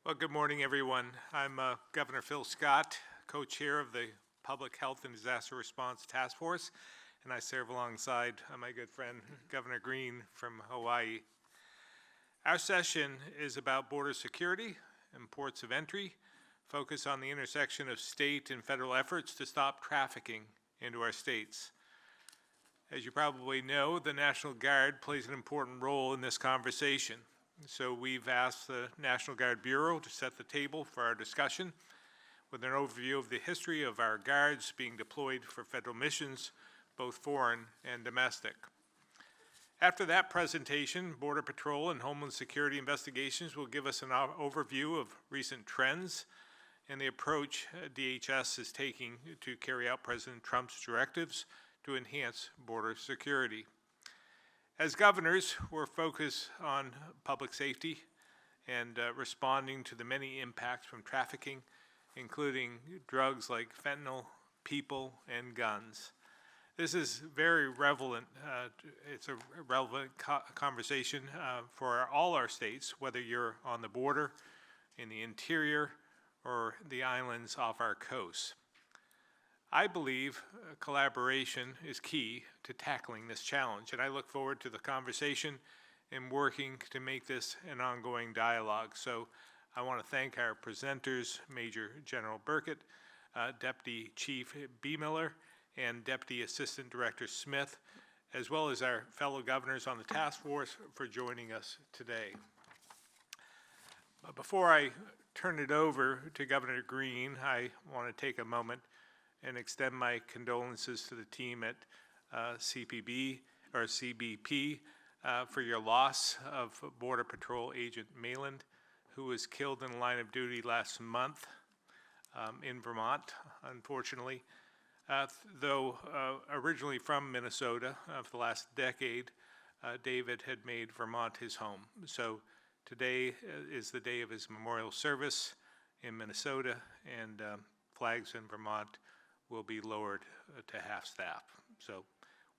Well, good morning, everyone. I'm Governor Phil Scott, co-chair of the Public Health and Disaster Response Task Force, and I serve alongside my good friend, Governor Green from Hawaii. Our session is about border security and ports of entry, focus on the intersection of state and federal efforts to stop trafficking into our states. As you probably know, the National Guard plays an important role in this conversation. So we've asked the National Guard Bureau to set the table for our discussion with an overview of the history of our guards being deployed for federal missions, both foreign and domestic. After that presentation, Border Patrol and Homeland Security Investigations will give us an overview of recent trends and the approach DHS is taking to carry out President Trump's directives to enhance border security. As governors, we're focused on public safety and responding to the many impacts from trafficking, including drugs like fentanyl, people, and guns. This is very relevant. It's a relevant conversation for all our states, whether you're on the border, in the interior, or the islands off our coast. I believe collaboration is key to tackling this challenge, and I look forward to the conversation and working to make this an ongoing dialogue. So I want to thank our presenters, Major General Burkett, Deputy Chief B. Miller, and Deputy Assistant Director Smith, as well as our fellow governors on the task force for joining us today. But before I turn it over to Governor Green, I want to take a moment and extend my condolences to the team at CBP for your loss of Border Patrol Agent Mayland, who was killed in the line of duty last month in Vermont, unfortunately. Though originally from Minnesota for the last decade, David had made Vermont his home. So today is the day of his memorial service in Minnesota, and flags in Vermont will be lowered to half staff. So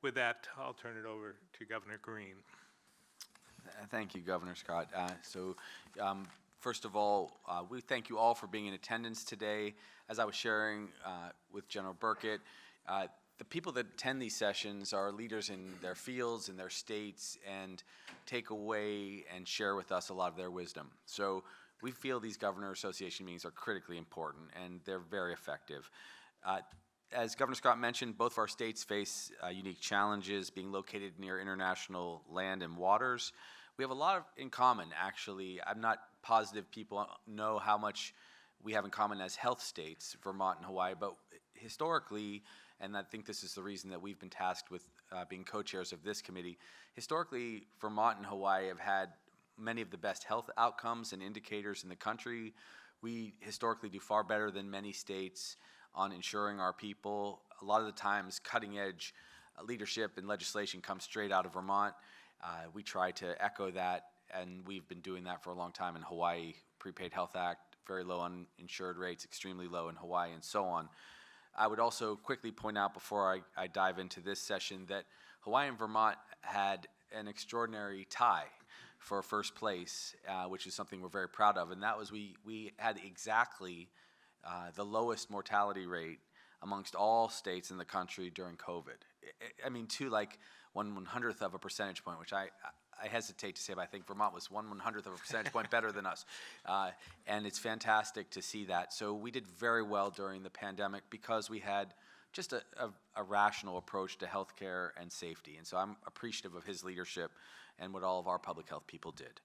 with that, I'll turn it over to Governor Green. Thank you, Governor Scott. First of all, we thank you all for being in attendance today. As I was sharing with General Burkett, the people that attend these sessions are leaders in their fields, in their states, and take away and share with us a lot of their wisdom. So we feel these Governor Association meetings are critically important, and they're very effective. As Governor Scott mentioned, both of our states face unique challenges, being located near international land and waters. We have a lot in common, actually. I'm not positive people know how much we have in common as health states, Vermont and Hawaii, but historically, and I think this is the reason that we've been tasked with being co-chairs of this committee, historically, Vermont and Hawaii have had many of the best health outcomes and indicators in the country. We historically do far better than many states on ensuring our people. A lot of the times, cutting-edge leadership and legislation comes straight out of Vermont. We try to echo that, and we've been doing that for a long time in Hawaii. Prepaid Health Act, very low uninsured rates, extremely low in Hawaii, and so on. I would also quickly point out before I dive into this session that Hawaii and Vermont had an extraordinary tie for first place, which is something we're very proud of, and that was we had exactly the lowest mortality rate amongst all states in the country during COVID. I mean, to like 1/100th of a percentage point, which I hesitate to say, but I think Vermont was 1/100th of a percentage point better than us. And it's fantastic to see that. So we did very well during the pandemic because we had just a rational approach to healthcare and safety. And so I'm appreciative of his leadership and what all of our public health people did.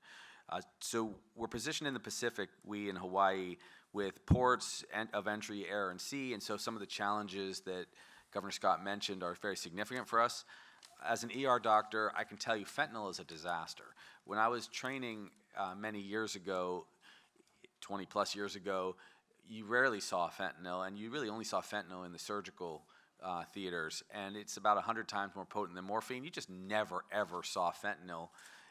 So we're positioned in the Pacific, we in Hawaii, with ports of entry, air, and sea, and so some of the challenges that Governor Scott mentioned are very significant for us. As an ER doctor, I can tell you fentanyl is a disaster. When I was training many years ago, 20 plus years ago, you rarely saw fentanyl, and you really only saw fentanyl in the surgical theaters, and it's about 100 times more potent than morphine. You just never, ever saw fentanyl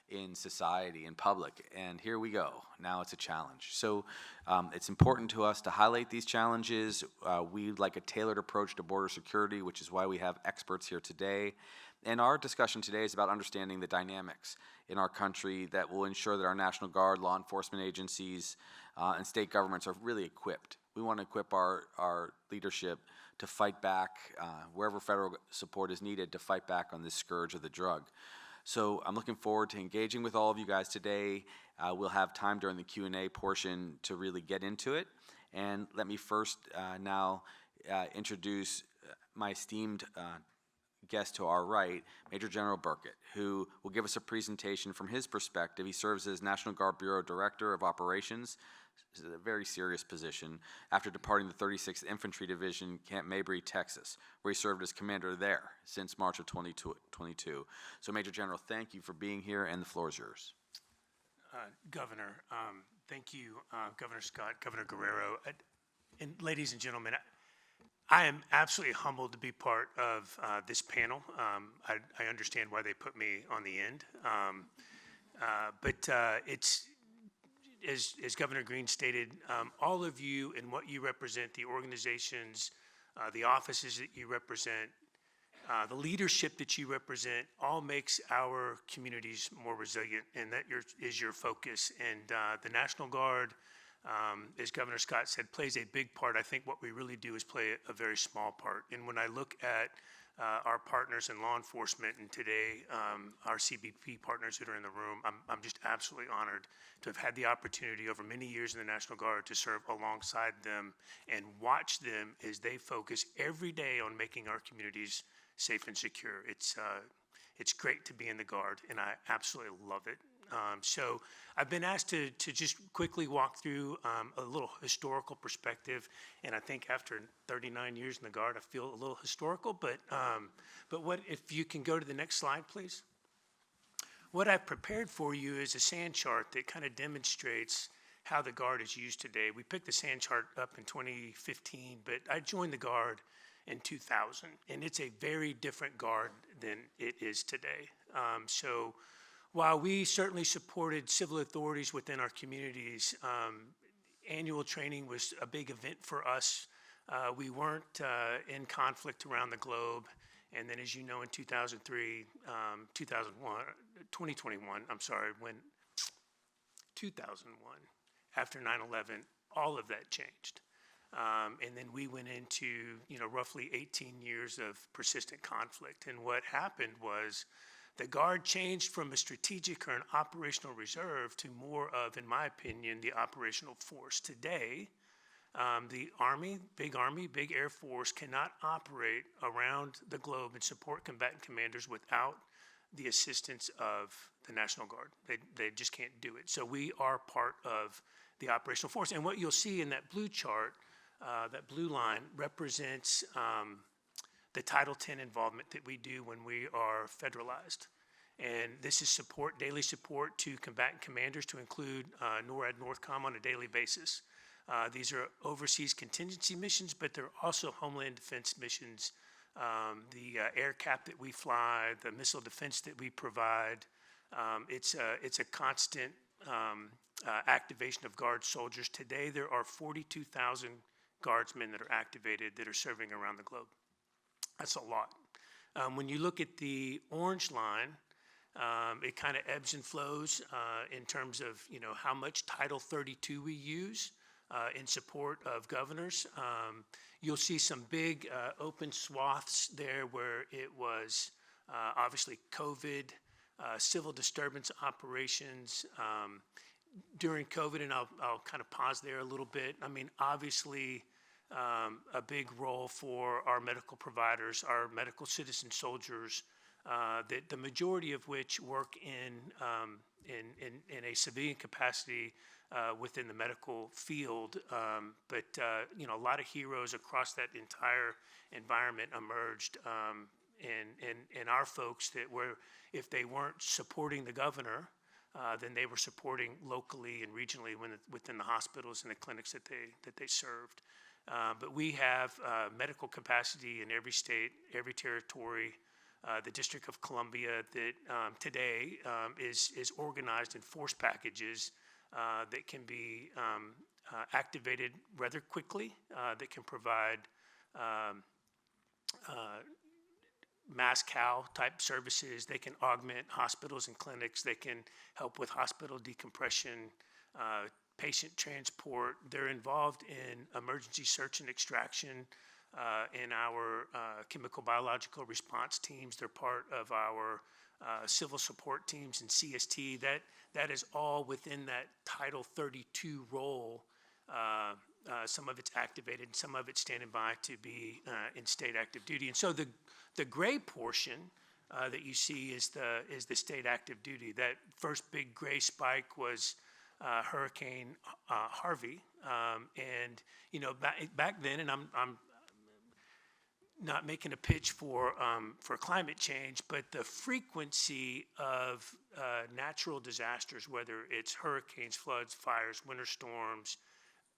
in society, in public, and here we go. Now it's a challenge. So it's important to us to highlight these challenges. We like a tailored approach to border security, which is why we have experts here today. And our discussion today is about understanding the dynamics in our country that will ensure that our National Guard, law enforcement agencies, and state governments are really equipped. We want to equip our leadership to fight back wherever federal support is needed to fight back on this scourge of the drug. So I'm looking forward to engaging with all of you guys today. We'll have time during the Q&A portion to really get into it. And let me first now introduce my esteemed guest to our right, Major General Burkett, who will give us a presentation from his perspective. He serves as National Guard Bureau Director of Operations. This is a very serious position after departing the 36th Infantry Division, Camp Mabry, Texas, where he served as commander there since March of 2022. So Major General, thank you for being here, and the floor is yours. Governor, thank you, Governor Scott, Governor Guerrero, and ladies and gentlemen, I am absolutely humbled to be part of this panel. I understand why they put me on the end, but it's, as Governor Green stated, all of you and what you represent, the organizations, the offices that you represent, the leadership that you represent, all makes our communities more resilient, and that is your focus. And the National Guard, as Governor Scott said, plays a big part. I think what we really do is play a very small part. And when I look at our partners in law enforcement, and today our CBP partners that are in the room, I'm just absolutely honored to have had the opportunity over many years in the National Guard to serve alongside them and watch them as they focus every day on making our communities safe and secure. It's great to be in the Guard, and I absolutely love it. So I've been asked to just quickly walk through a little historical perspective, and I think after 39 years in the Guard, I feel a little historical, but what, if you can go to the next slide, please. What I've prepared for you is a sand chart that kind of demonstrates how the Guard is used today. We picked the sand chart up in 2015, but I joined the Guard in 2000, and it's a very different Guard than it is today. So while we certainly supported civil authorities within our communities, annual training was a big event for us. We weren't in conflict around the globe. And then, as you know, in 2003, 2021, I'm sorry, when 2001, after 9/11, all of that changed. And then we went into, roughly 18 years of persistent conflict. And what happened was the Guard changed from a strategic or an operational reserve to more of, in my opinion, the operational force. Today, the Army, big Air Force cannot operate around the globe and support combatant commanders without the assistance of the National Guard. They just can't do it. So we are part of the operational force. And what you'll see in that blue chart, that blue line represents the Title X involvement that we do when we are federalized. And this is support, daily support to combatant commanders, to include NORAD, NORTHCOM on a daily basis. These are overseas contingency missions, but they're also Homeland Defense missions. The air cap that we fly, the missile defense that we provide, it's a constant activation of Guard soldiers. Today, there are 42,000 Guardsmen that are activated that are serving around the globe. That's a lot. When you look at the orange line, it kind of ebbs and flows in terms of how much Title 32 we use in support of governors. You'll see some big open swaths there where it was obviously COVID, civil disturbance operations. During COVID, and I'll kind of pause there a little bit. I mean, obviously, a big role for our medical providers, our medical citizen soldiers, that the majority of which work in a civilian capacity within the medical field. But a lot of heroes across that entire environment emerged, and our folks that were, if they weren't supporting the governor, then they were supporting locally and regionally within the hospitals and the clinics that they served. But we have medical capacity in every state, every territory. The District of Columbia that today is organized in force packages that can be activated rather quickly, that can provide mass cow type services. They can augment hospitals and clinics. They can help with hospital decompression, patient transport. They're involved in emergency search and extraction in our chemical biological response teams. They're part of our civil support teams and CST. That is all within that Title 32 role. Some of it's activated, some of it's standing by to be in state active duty. And so the gray portion that you see is the state active duty. That first big gray spike was Hurricane Harvey, and back then, and I'm not making a pitch for climate change, but the frequency of natural disasters, whether it's hurricanes, floods, fires, winter storms,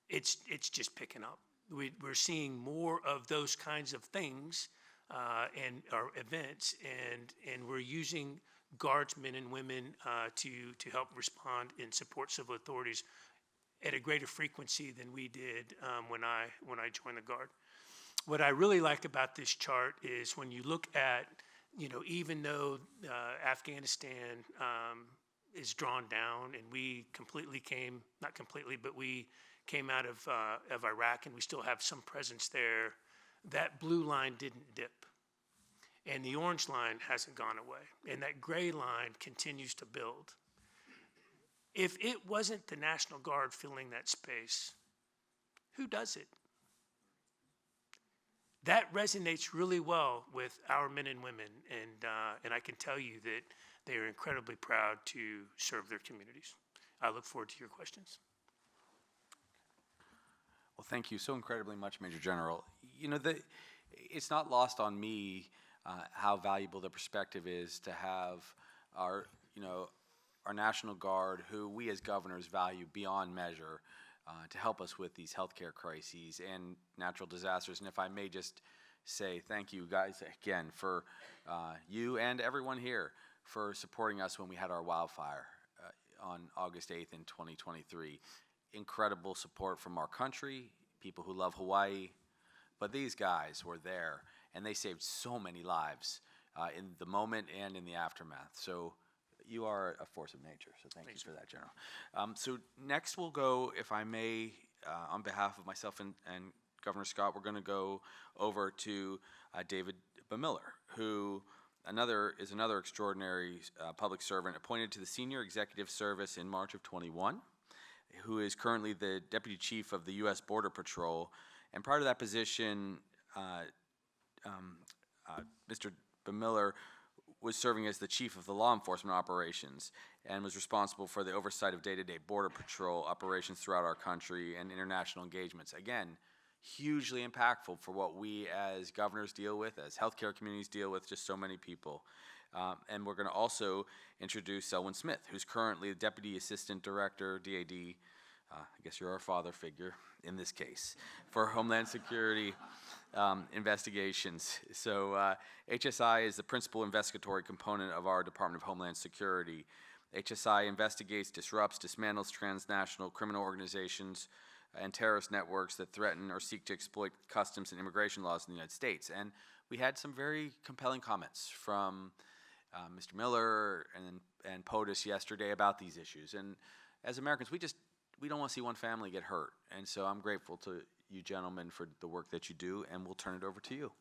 it's just picking up. We're seeing more of those kinds of things and our events, and we're using guardsmen and women to help respond and support civil authorities at a greater frequency than we did when I joined the Guard. What I really like about this chart is when you look at, even though Afghanistan is drawn down and we completely not completely, but we came out of Iraq and we still have some presence there, that blue line didn't dip. And the orange line hasn't gone away. And that gray line continues to build. If it wasn't the National Guard filling that space, who does it? That resonates really well with our men and women, and I can tell you that they are incredibly proud to serve their communities. I look forward to your questions. Well, thank you so incredibly much, Major General. It's not lost on me how valuable the perspective is to have our National Guard, who we as governors value beyond measure, to help us with these healthcare crises and natural disasters. And if I may just say thank you guys again for you and everyone here for supporting us when we had our wildfire on August 8th in 2023. Incredible support from our country, people who love Hawaii, but these guys were there and they saved so many lives in the moment and in the aftermath. So you are a force of nature, so thank you for that, General. So next we'll go, if I may, on behalf of myself and Governor Scott, we're going to go over to David Bamiller, who is another extraordinary public servant appointed to the Senior Executive Service in March of 21, who is currently the Deputy Chief of the U.S. Border Patrol. And prior to that position, Mr. Bamiller was serving as the chief of the law enforcement operations and was responsible for the oversight of day-to-day border patrol operations throughout our country and international engagements. Again, hugely impactful for what we as governors deal with, as healthcare communities deal with, just so many people. And we're going to also introduce Selwyn Smith, who's currently the Deputy Assistant Director, DAD, I guess you're our father figure in this case, for Homeland Security investigations. So HSI is the principal investigatory component of our Department of Homeland Security. HSI investigates, disrupts, dismantles transnational criminal organizations and terrorist networks that threaten or seek to exploit customs and immigration laws in the United States. And we had some very compelling comments from Mr. Miller and POTUS yesterday about these issues. And as Americans, we don't want to see one family get hurt. And so I'm grateful to you gentlemen for the work that you do, and we'll turn it over to you.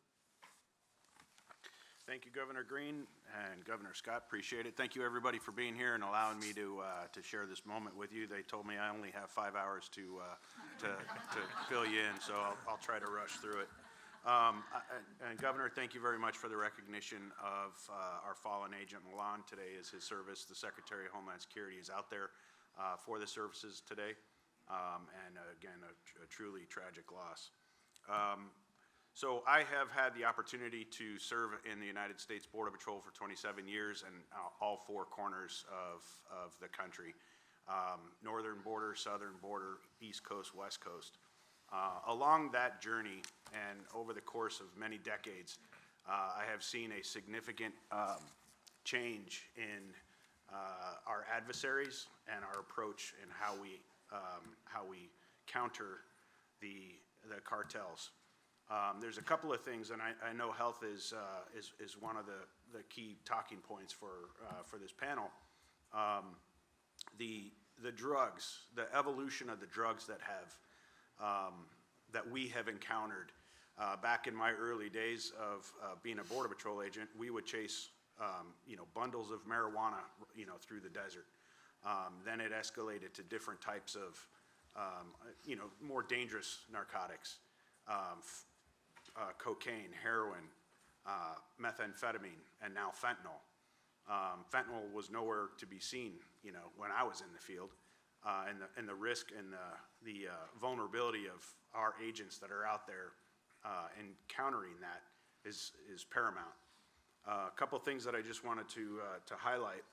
Thank you, Governor Green and Governor Scott. Appreciate it. Thank you, everybody, for being here and allowing me to share this moment with you. They told me I only have 5 hours to fill you in, so I'll try to rush through it. And Governor, thank you very much for the recognition of our fallen agent Milan today as his service. The Secretary of Homeland Security is out there for the services today, and again, a truly tragic loss. So I have had the opportunity to serve in the United States Border Patrol for 27 years and all four corners of the country, northern border, southern border, East Coast, West Coast. Along that journey and over the course of many decades, I have seen a significant change in our adversaries and our approach in how we counter the cartels. There's a couple of things, and I know health is one of the key talking points for this panel. The drugs, the evolution of the drugs that we have encountered. Back in my early days of being a Border Patrol agent, we would chase bundles of marijuana through the desert. Then it escalated to different types of more dangerous narcotics. Cocaine, heroin, methamphetamine, and now fentanyl. Fentanyl was nowhere to be seen, when I was in the field, and the risk and the vulnerability of our agents that are out there encountering that is paramount. A couple things that I just wanted to highlight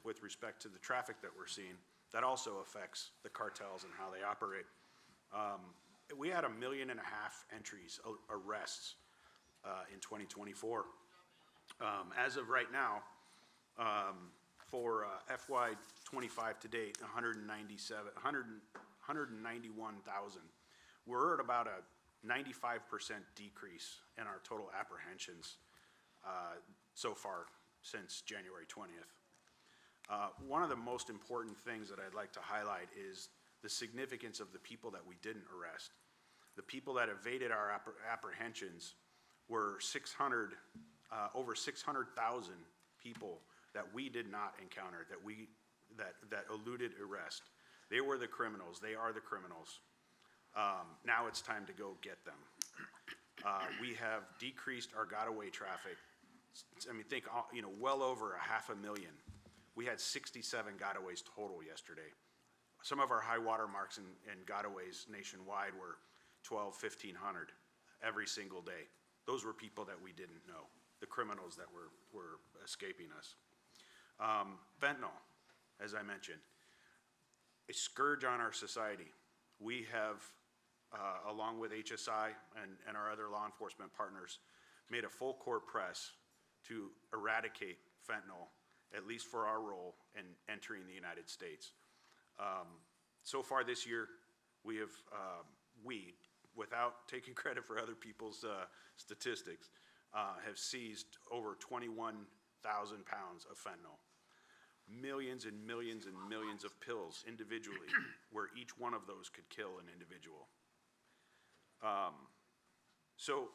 with respect to the traffic that we're seeing that also affects the cartels and how they operate. We had 1.5 million entries, arrests, in 2024. As of right now, for FY 25 to date, 191,000. We're at about a 95% decrease in our total apprehensions so far since January 20th. One of the most important things that I'd like to highlight is the significance of the people that we didn't arrest. The people that evaded our apprehensions were over 600,000 people that we did not encounter, that eluded arrest. They were the criminals. They are the criminals. Now it's time to go get them. We have decreased our got-away traffic. I mean, think, well over 500,000. We had 67 gotaways total yesterday. Some of our high water marks and gotaways nationwide were 1,500 every single day. Those were people that we didn't know, the criminals that were escaping us. Fentanyl, as I mentioned, a scourge on our society. We have, along with HSI and our other law enforcement partners, made a full court press to eradicate fentanyl, at least for our role in entering the United States. So far this year, we have, without taking credit for other people's statistics, have seized over 21,000 pounds of fentanyl. Millions and millions and millions of pills individually, where each one of those could kill an individual. So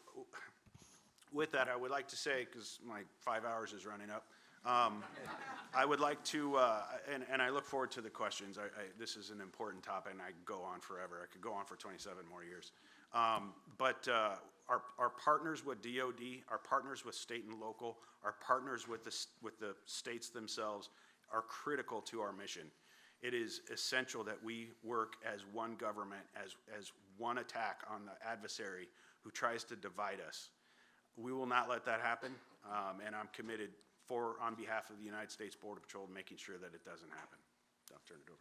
with that, I would like to say, because my 5 hours is running up, I would like to, and I look forward to the questions. This is an important topic, and I could go on forever. I could go on for 27 more years. But our partners with DOD, our partners with state and local, our partners with the states themselves are critical to our mission. It is essential that we work as one government, as one attack on the adversary who tries to divide us. We will not let that happen, and I'm committed on behalf of the United States Border Patrol, making sure that it doesn't happen. I'll turn it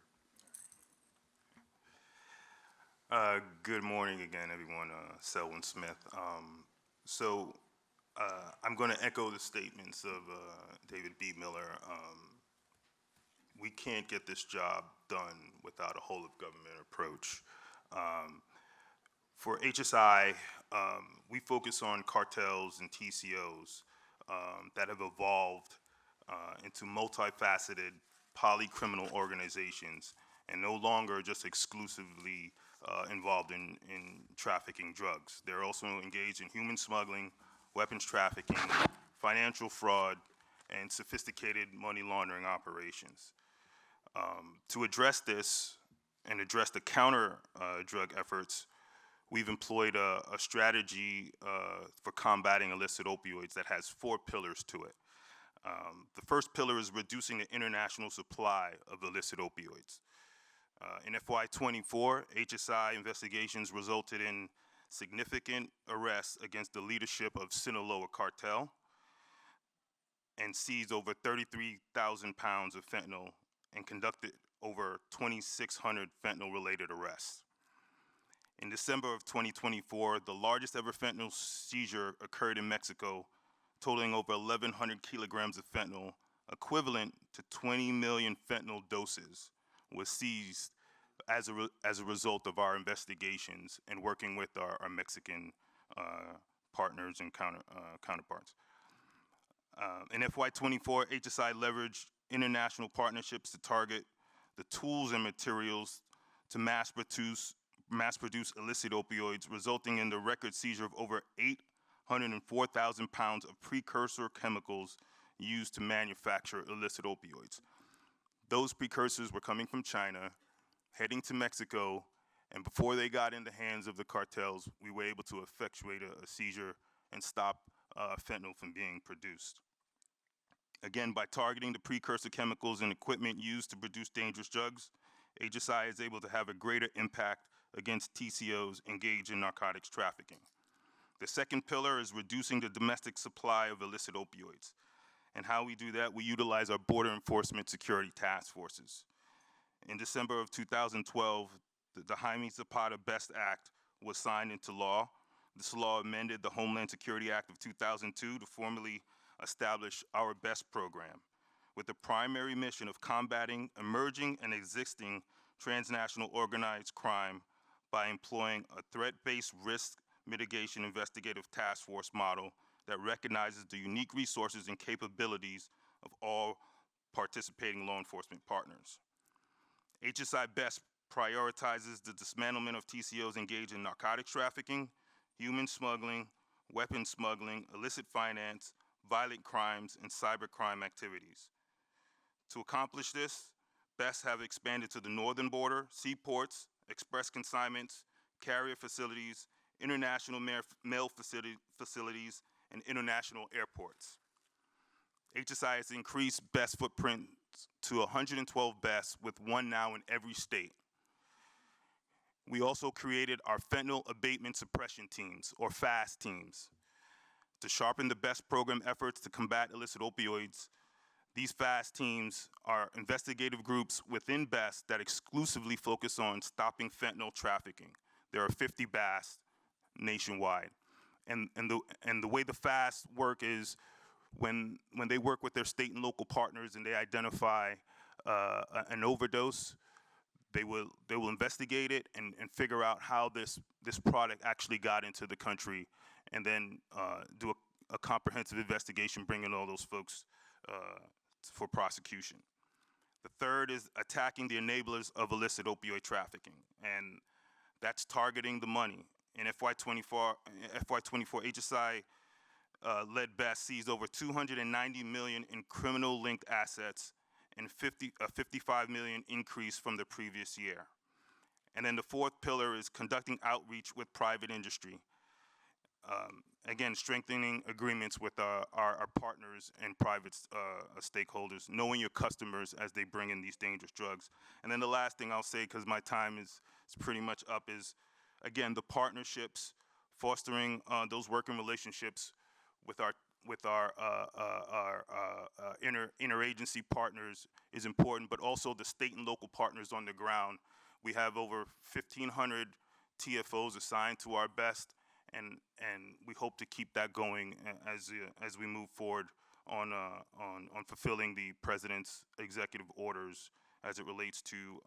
over. Good morning again, everyone. Selwyn Smith. I'm going to echo the statements of David B. Miller. We can't get this job done without a whole-of-government approach. For HSI, we focus on cartels and TCOs that have evolved into multifaceted polycriminal organizations and no longer just exclusively involved in trafficking drugs. They're also engaged in human smuggling, weapons trafficking, financial fraud, and sophisticated money laundering operations. To address this and address the counter drug efforts, we've employed a strategy for combating illicit opioids that has 4 pillars to it. The first pillar is reducing the international supply of illicit opioids. In FY24, HSI investigations resulted in significant arrests against the leadership of Sinaloa cartel and seized over 33,000 pounds of fentanyl and conducted over 2,600 fentanyl-related arrests. In December of 2024, the largest ever fentanyl seizure occurred in Mexico, totaling over 1,100 kilograms of fentanyl, equivalent to 20 million fentanyl doses, was seized as a result of our investigations and working with our Mexican partners and counterparts. In FY24, HSI leveraged international partnerships to target the tools and materials to mass produce illicit opioids, resulting in the record seizure of over 804,000 pounds of precursor chemicals used to manufacture illicit opioids. Those precursors were coming from China, heading to Mexico, and before they got in the hands of the cartels, we were able to effectuate a seizure and stop fentanyl from being produced. Again, by targeting the precursor chemicals and equipment used to produce dangerous drugs, HSI is able to have a greater impact against TCOs engaged in narcotics trafficking. The second pillar is reducing the domestic supply of illicit opioids. And how we do that, we utilize our border enforcement security task forces. In December of 2012, the Jaime Zapata BEST Act was signed into law. This law amended the Homeland Security Act of 2002 to formally establish our BEST program, with the primary mission of combating emerging and existing transnational organized crime by employing a threat-based risk mitigation investigative task force model that recognizes the unique resources and capabilities of all participating law enforcement partners. HSI BEST prioritizes the dismantlement of TCOs engaged in narcotics trafficking, human smuggling, weapons smuggling, illicit finance, violent crimes, and cybercrime activities. To accomplish this, BEST have expanded to the northern border, seaports, express consignments, carrier facilities, international mail facilities, and international airports. HSI has increased BEST footprint to 112 BEST, with one now in every state. We also created our fentanyl abatement suppression teams, or FAST teams, to sharpen the BEST program efforts to combat illicit opioids. These FAST teams are investigative groups within BEST that exclusively focus on stopping fentanyl trafficking. There are 50 BAST nationwide. And the way the FAST work is when they work with their state and local partners and they identify an overdose, they will investigate it and figure out how this product actually got into the country, and then do a comprehensive investigation, bringing all those folks for prosecution. The third is attacking the enablers of illicit opioid trafficking, and that's targeting the money. In FY24, HSI led BEST seized over $290 million in criminal-linked assets, and a $55 million increase from the previous year. And then the fourth pillar is conducting outreach with private industry. Again, strengthening agreements with our partners and private stakeholders, knowing your customers as they bring in these dangerous drugs. And then the last thing I'll say, because my time is pretty much up, is, again, the partnerships, fostering those working relationships with our interagency partners is important, but also the state and local partners on the ground. We have over 1,500 TFOs assigned to our BEST, and we hope to keep that going as we move forward on fulfilling the President's executive orders as it relates to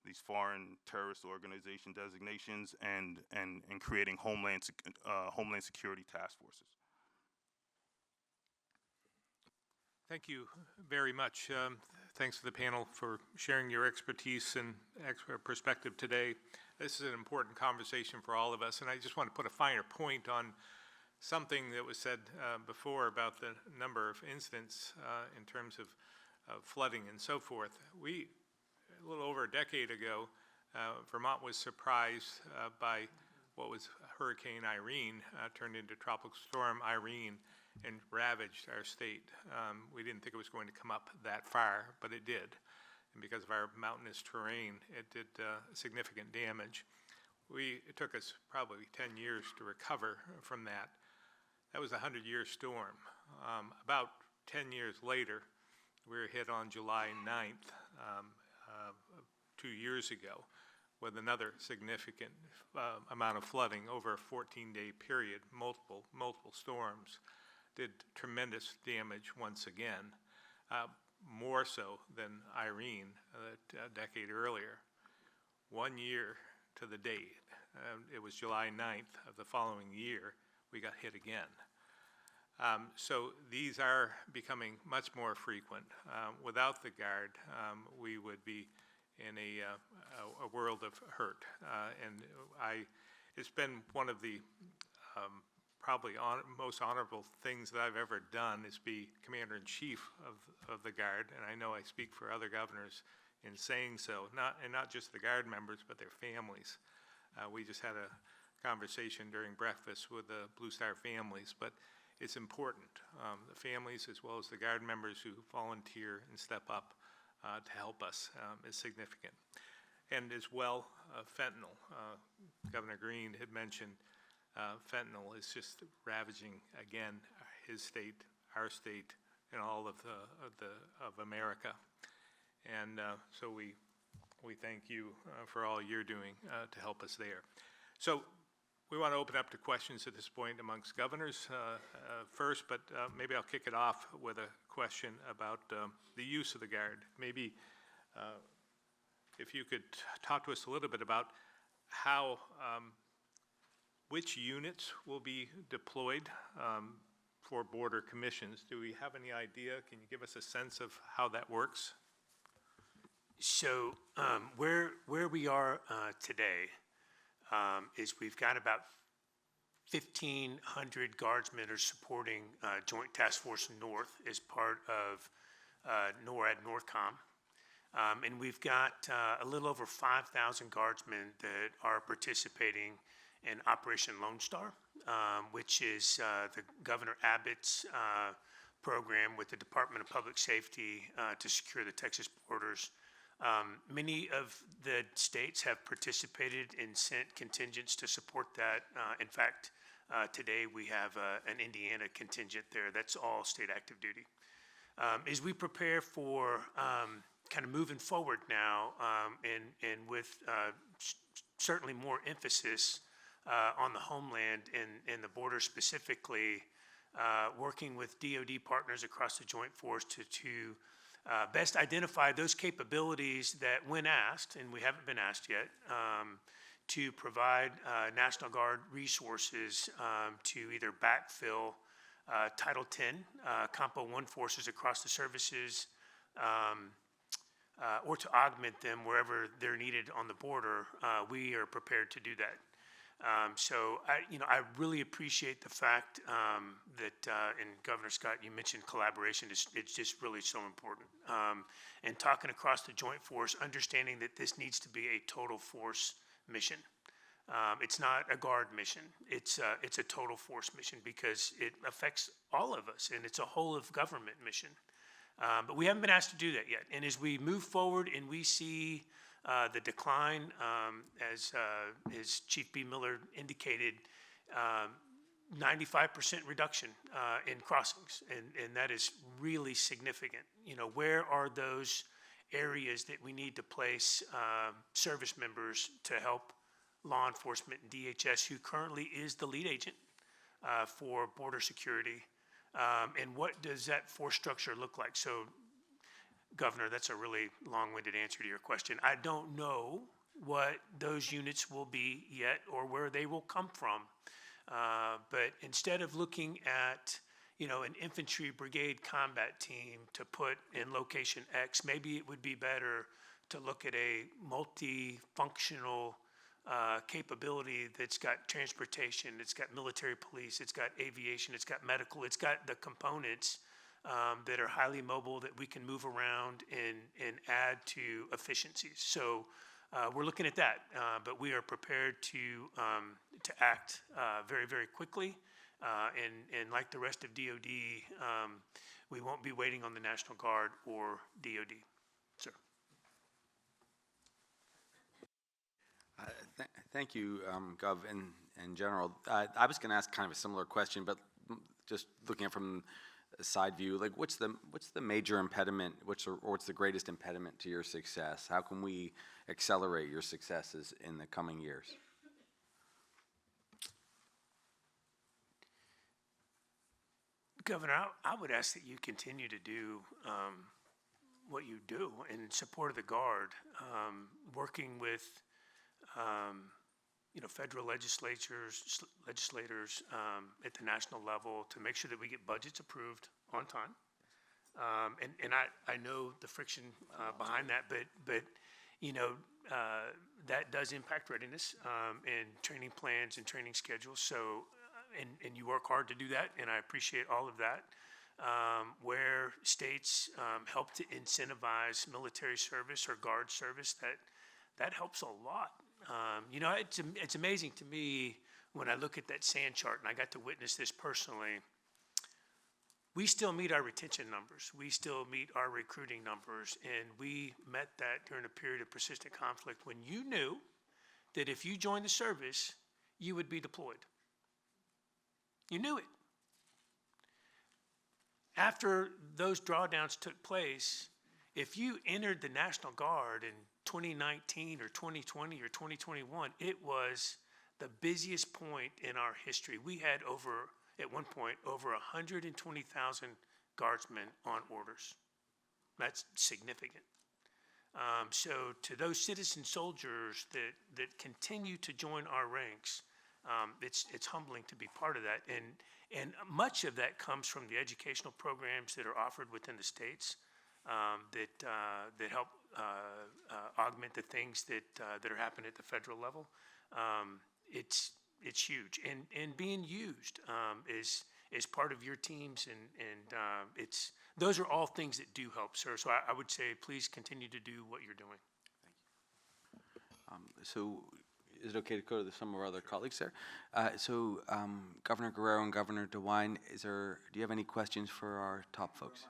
these foreign terrorist organization designations and creating Homeland Security task forces. Thank you very much. Thanks to the panel for sharing your expertise and perspective today. This is an important conversation for all of us, and I just want to put a finer point on something that was said before about the number of incidents in terms of flooding and so forth. A little over a decade ago, Vermont was surprised by what was Hurricane Irene, turned into Tropical Storm Irene, and ravaged our state. We didn't think it was going to come up that far, but it did. And because of our mountainous terrain, it did significant damage. It took us probably 10 years to recover from that. That was a 100-year storm. About 10 years later, we were hit on July 9th, 2 years ago, with another significant amount of flooding over a 14-day period, multiple storms. Did tremendous damage once again, more so than Irene a decade earlier. 1 year to the date, it was July 9th of the following year, we got hit again. So these are becoming much more frequent. Without the Guard, we would be in a world of hurt. It's been one of the probably most honorable things that I've ever done is be Commander-in-Chief of the Guard, and I know I speak for other governors in saying so, not just the Guard members, but their families. We just had a conversation during breakfast with the Blue Star families, but it's important. The families, as well as the Guard members who volunteer and step up to help us, is significant. And as well, fentanyl. Governor Green had mentioned fentanyl is just ravaging again his state, our state, and all of America. And so we thank you for all you're doing to help us there. So we want to open up to questions at this point amongst governors first, but maybe I'll kick it off with a question about the use of the Guard. Maybe if you could talk to us a little bit about how, which units will be deployed for border commissions. Do we have any idea? Can you give us a sense of how that works? So where we are today is we've got about 1,500 guardsmen are supporting Joint Task Force North as part of NORAD Northcom. And we've got a little over 5,000 guardsmen that are participating in Operation Lone Star, which is the Governor Abbott's program with the Department of Public Safety to secure the Texas borders. Many of the states have participated and sent contingents to support that. In fact, today we have an Indiana contingent there. That's all state active duty. As we prepare for kind of moving forward now, and with certainly more emphasis on the homeland and the border specifically, working with DoD partners across the Joint Force to best identify those capabilities that, when asked, and we haven't been asked yet, to provide National Guard resources to either backfill Title 10, Compo 1 forces across the services, or to augment them wherever they're needed on the border. We are prepared to do that. So I really appreciate the fact that, and Governor Scott, you mentioned collaboration. It's just really so important. And talking across the Joint Force, understanding that this needs to be a total force mission. It's not a Guard mission. It's a total force mission because it affects all of us, and it's a whole of government mission. But we haven't been asked to do that yet. And as we move forward and we see the decline, as Chief B. Miller indicated, 95% reduction in crossings, and that is really significant. Where are those areas that we need to place service members to help law enforcement and DHS, who currently is the lead agent for border security, and what does that force structure look like? So, Governor, that's a really long-winded answer to your question. I don't know what those units will be yet or where they will come from. But instead of looking at, an infantry brigade combat team to put in location X, maybe it would be better to look at a multifunctional capability that's got transportation, it's got military police, it's got aviation, it's got medical, it's got the components that are highly mobile that we can move around and add to efficiencies. So we're looking at that, but we are prepared to act very, very quickly. And like the rest of DoD, we won't be waiting on the National Guard or DoD. Sir. Thank you, Gov, and General. I was going to ask kind of a similar question, but just looking at it from a side view, like what's the major impediment, what's the greatest impediment to your success? How can we accelerate your successes in the coming years? Governor, I would ask that you continue to do what you do in support of the Guard, working with federal legislators at the national level to make sure that we get budgets approved on time. And I know the friction behind that, but that does impact readiness and training plans and training schedules. So, and you work hard to do that, and I appreciate all of that. Where states help to incentivize military service or guard service, that helps a lot. It's amazing to me when I look at that sand chart, and I got to witness this personally. We still meet our retention numbers. We still meet our recruiting numbers, and we met that during a period of persistent conflict when you knew that if you joined the service, you would be deployed. You knew it. After those drawdowns took place, if you entered the National Guard in 2019 or 2020 or 2021, it was the busiest point in our history. We had at one point, over 120,000 guardsmen on orders. That's significant. So to those citizen soldiers that continue to join our ranks, it's humbling to be part of that. And much of that comes from the educational programs that are offered within the states that help augment the things that are happening at the federal level. It's huge, and being used is part of your teams, and those are all things that do help, sir. So I would say please continue to do what you're doing. So is it okay to go to some of our other colleagues there? Governor Guerrero and Governor DeWine, do you have any questions for our top folks?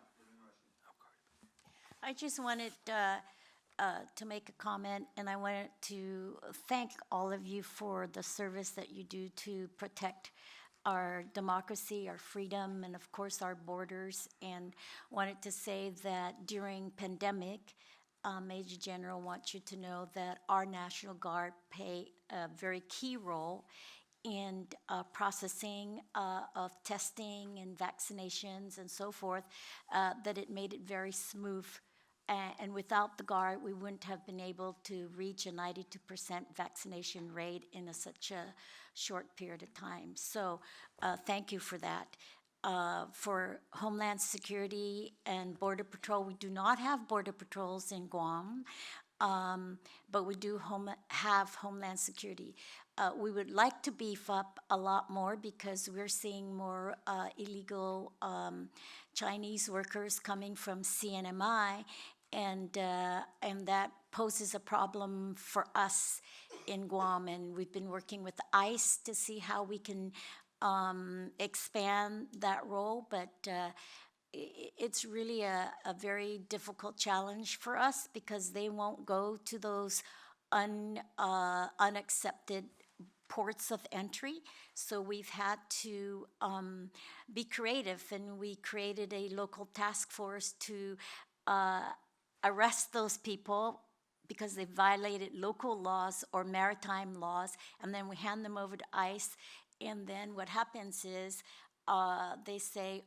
I just wanted to make a comment, and I wanted to thank all of you for the service that you do to protect our democracy, our freedom, and of course our borders. And wanted to say that during pandemic, Major General wants you to know that our National Guard played a very key role in processing of testing and vaccinations and so forth, that it made it very smooth. And without the Guard, we wouldn't have been able to reach a 92% vaccination rate in such a short period of time. So thank you for that. For Homeland Security and Border Patrol, we do not have Border Patrols in Guam, but we do have Homeland Security. We would like to beef up a lot more because we're seeing more illegal Chinese workers coming from CNMI, and that poses a problem for us in Guam. And we've been working with ICE to see how we can expand that role, but it's really a very difficult challenge for us because they won't go to those unaccepted ports of entry. So we've had to be creative, and we created a local task force to arrest those people because they violated local laws or maritime laws, and then we hand them over to ICE. And then what happens is they say,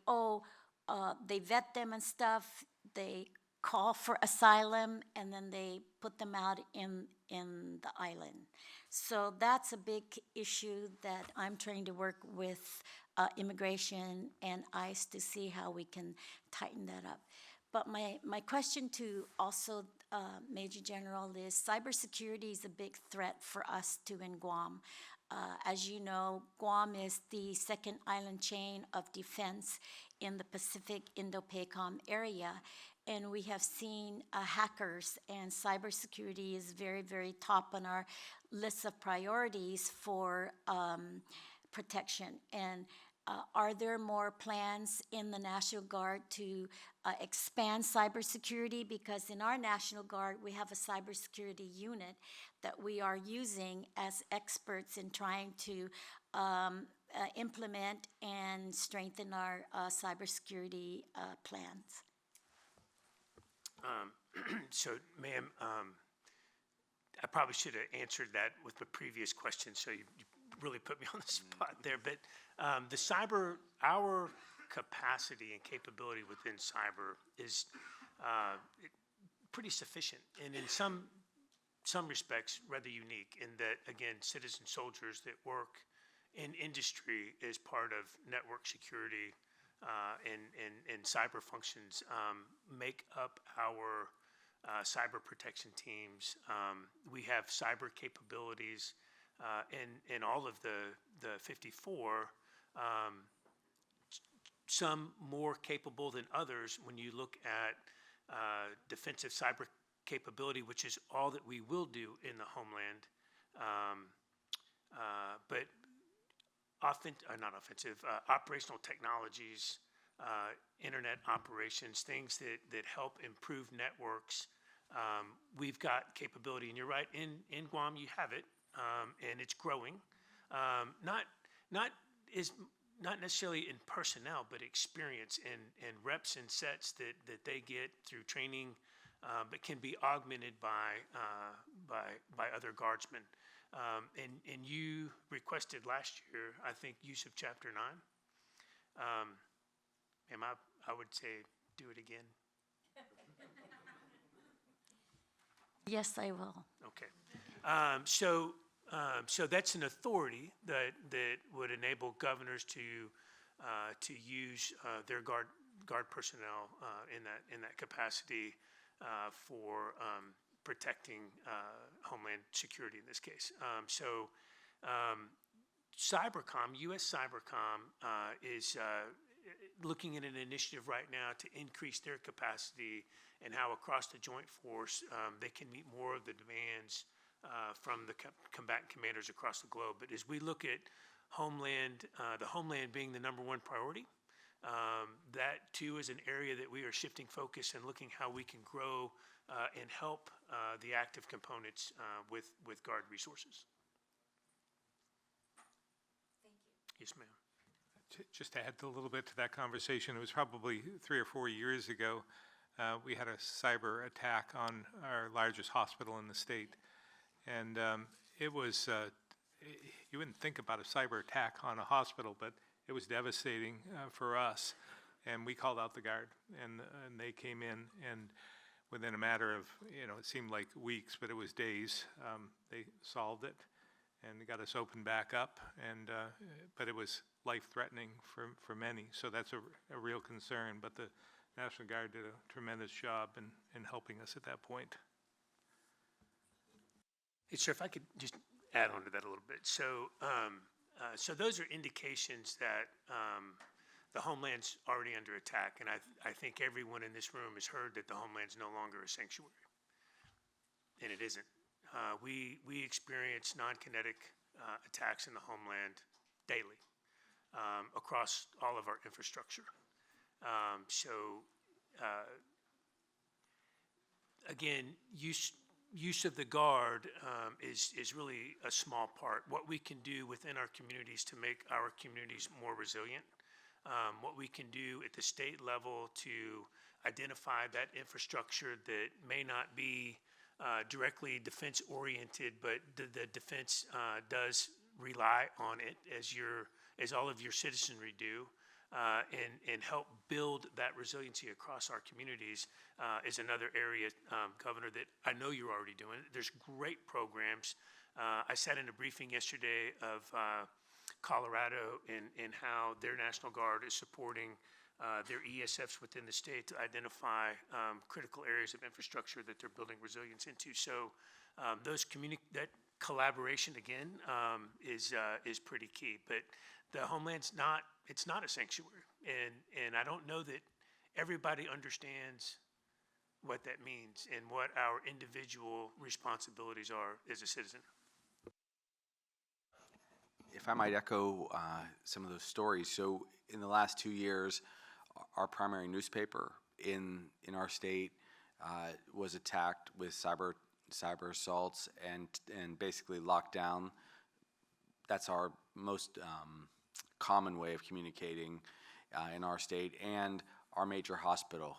they vet them and stuff, they call for asylum, and then they put them out in the island. So that's a big issue that I'm trying to work with immigration and ICE to see how we can tighten that up. But my question to also Major General is cybersecurity is a big threat for us too in Guam. As you know, Guam is the second island chain of defense in the Pacific Indo-PACOM area, and we have seen hackers, and cybersecurity is very, very top on our list of priorities for protection. And are there more plans in the National Guard to expand cybersecurity? Because in our National Guard, we have a cybersecurity unit that we are using as experts in trying to implement and strengthen our cybersecurity plans. So, ma'am, I probably should have answered that with the previous question, so you really put me on the spot there. But our capacity and capability within cyber is pretty sufficient. And in some some respects rather unique in that, again, citizen soldiers that work in industry as part of network security and cyber functions make up our cyber protection teams. We have cyber capabilities in all of the 54, some more capable than others when you look at defensive cyber capability, which is all that we will do in the Homeland. But not offensive, operational technologies, internet operations, things that help improve networks. We've got capability, and you're right, in Guam you have it, and it's growing. Not necessarily in personnel, but experience and reps and sets that they get through training, but can be augmented by other guardsmen. And you requested last year, I think, use of Chapter 9. I would say do it again. Yes, I will. Okay. So that's an authority that would enable governors to use their guard personnel in that capacity for protecting Homeland Security in this case. Cybercom, U.S. Cybercom is looking at an initiative right now to increase their capacity and how across the Joint Force they can meet more of the demands from the combatant commanders across the globe. But as we look at Homeland, the Homeland being the number one priority, that too is an area that we are shifting focus and looking how we can grow and help the active components with Guard resources. Thank you. Yes, ma'am. Just to add a little bit to that conversation, it was probably 3 or 4 years ago, we had a cyber attack on our largest hospital in the state. And it was, you wouldn't think about a cyber attack on a hospital, but it was devastating for us. And we called out the Guard, and they came in, and within a matter of, it seemed like weeks, but it was days, they solved it and got us opened back up. And but it was life-threatening for many, so that's a real concern. But the National Guard did a tremendous job in helping us at that point. Hey, sir, if I could just add on to that a little bit. So those are indications that the Homeland's already under attack, and I think everyone in this room has heard that the Homeland's no longer a sanctuary, and it isn't. We experience non-kinetic attacks in the Homeland daily across all of our infrastructure. Again, use of the Guard is really a small part. What we can do within our communities to make our communities more resilient, what we can do at the state level to identify that infrastructure that may not be directly defense oriented, but the defense does rely on it as all of your citizenry do, and help build that resiliency across our communities is another area, Governor, that I know you're already doing. There's great programs. I sat in a briefing yesterday of Colorado and how their National Guard is supporting their ESFs within the state to identify critical areas of infrastructure that they're building resilience into. So that collaboration again is pretty key. But the Homeland's not a sanctuary, and I don't know that everybody understands what that means and what our individual responsibilities are as a citizen. If I might echo some of those stories. So in the last 2 years, our primary newspaper in our state was attacked with cyber assaults and basically locked down. That's our most common way of communicating in our state. And our major hospital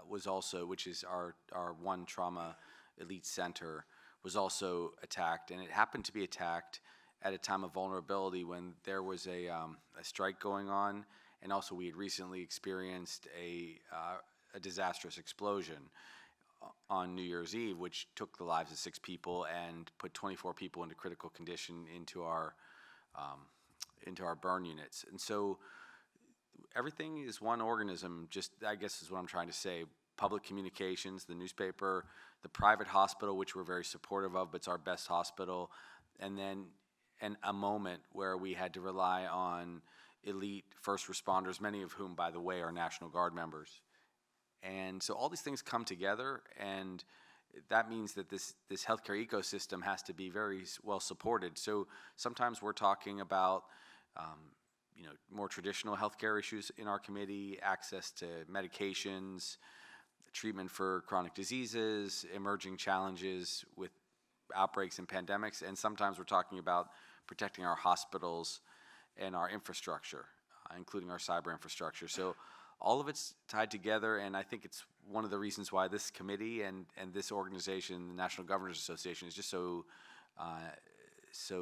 was also, which is our one trauma elite center, was also attacked. And it happened to be attacked at a time of vulnerability when there was a strike going on, and also we had recently experienced a disastrous explosion. on New Year's Eve, which took the lives of 6 people and put 24 people into critical condition into our burn units. And so everything is one organism, just, I guess is what I'm trying to say. Public communications, the newspaper, the private hospital, which we're very supportive of, but it's our best hospital, and then a moment where we had to rely on elite first responders, many of whom, by the way, are National Guard members. And so all these things come together, and that means that this healthcare ecosystem has to be very well supported. So sometimes we're talking about more traditional healthcare issues in our committee, access to medications, treatment for chronic diseases, emerging challenges with outbreaks and pandemics, and sometimes we're talking about protecting our hospitals and our infrastructure, including our cyber infrastructure. So all of it's tied together, and I think it's one of the reasons why this committee and this organization, the National Governors Association, is just so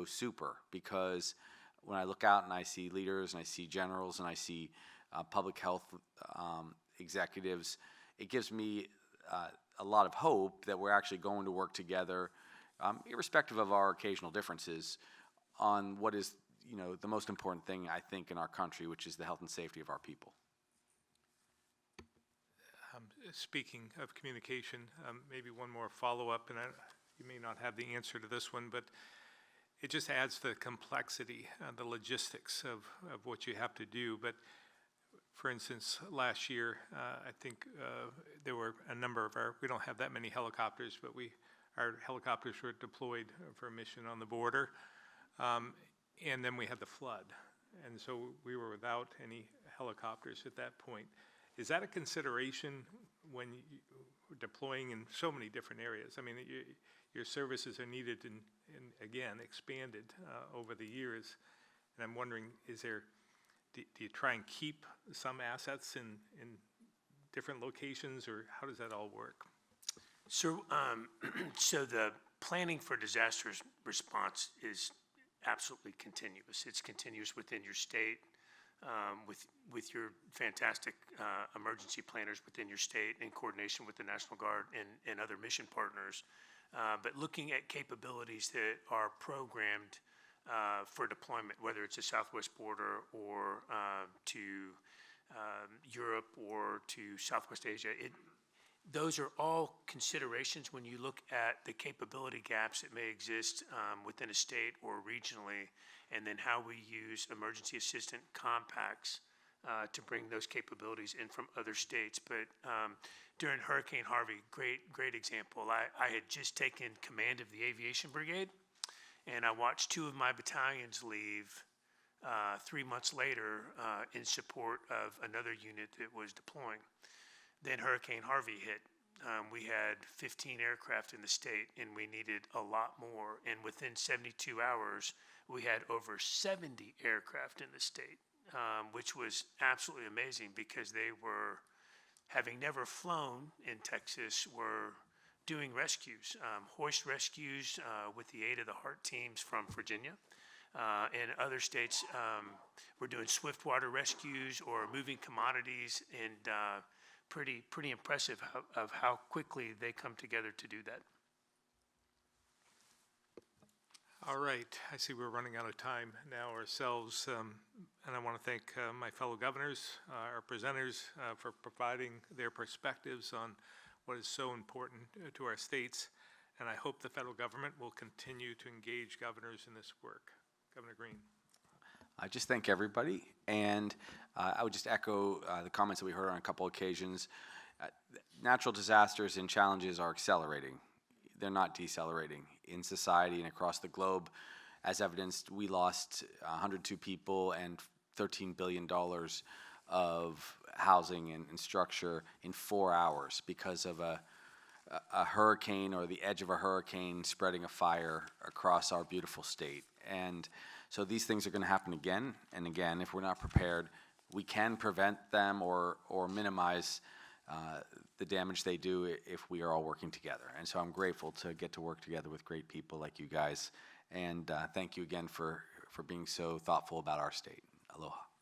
super, because when I look out and I see leaders and I see generals and I see public health executives, it gives me a lot of hope that we're actually going to work together, irrespective of our occasional differences, on what is the most important thing, I think, in our country, which is the health and safety of our people. Speaking of communication, maybe one more follow-up, and you may not have the answer to this one, but it just adds the complexity, the logistics of what you have to do. But for instance, last year, I think there were a number of we don't have that many helicopters, but our helicopters were deployed for a mission on the border. And then we had the flood. And so we were without any helicopters at that point. Is that a consideration when you're deploying in so many different areas? I mean, your services are needed and again, expanded over the years. And I'm wondering, do you try and keep some assets in different locations, or how does that all work? So, so the planning for disaster response is absolutely continuous. It's continuous within your state, with your fantastic emergency planners within your state, in coordination with the National Guard and other mission partners. But looking at capabilities that are programmed for deployment, whether it's a southwest border or to Europe or to Southwest Asia, those are all considerations when you look at the capability gaps that may exist within a state or regionally, and then how we use emergency assistant compacts to bring those capabilities in from other states. But during Hurricane Harvey, great example. I had just taken command of the aviation brigade, and I watched 2 of my battalions leave 3 months later in support of another unit that was deploying. Then Hurricane Harvey hit. We had 15 aircraft in the state, and we needed a lot more. And within 72 hours, we had over 70 aircraft in the state, which was absolutely amazing, because they were, having never flown in Texas, were doing rescues, hoist rescues with the aid of the HART teams from Virginia. And other states were doing swift water rescues or moving commodities, and pretty impressive of how quickly they come together to do that. All right, I see we're running out of time now ourselves, and I want to thank my fellow governors, our presenters, for providing their perspectives on what is so important to our states, and I hope the federal government will continue to engage governors in this work. Governor Green. I just thank everybody, and I would just echo the comments that we heard on a couple occasions. Natural disasters and challenges are accelerating. They're not decelerating in society and across the globe. As evidenced, we lost 102 people and $13 billion of housing and structure in 4 hours because of a hurricane, or the edge of a hurricane spreading a fire across our beautiful state. And so these things are going to happen again and again. If we're not prepared, we can prevent them or minimize the damage they do if we are all working together. And so I'm grateful to get to work together with great people like you guys. And thank you again for being so thoughtful about our state. Aloha.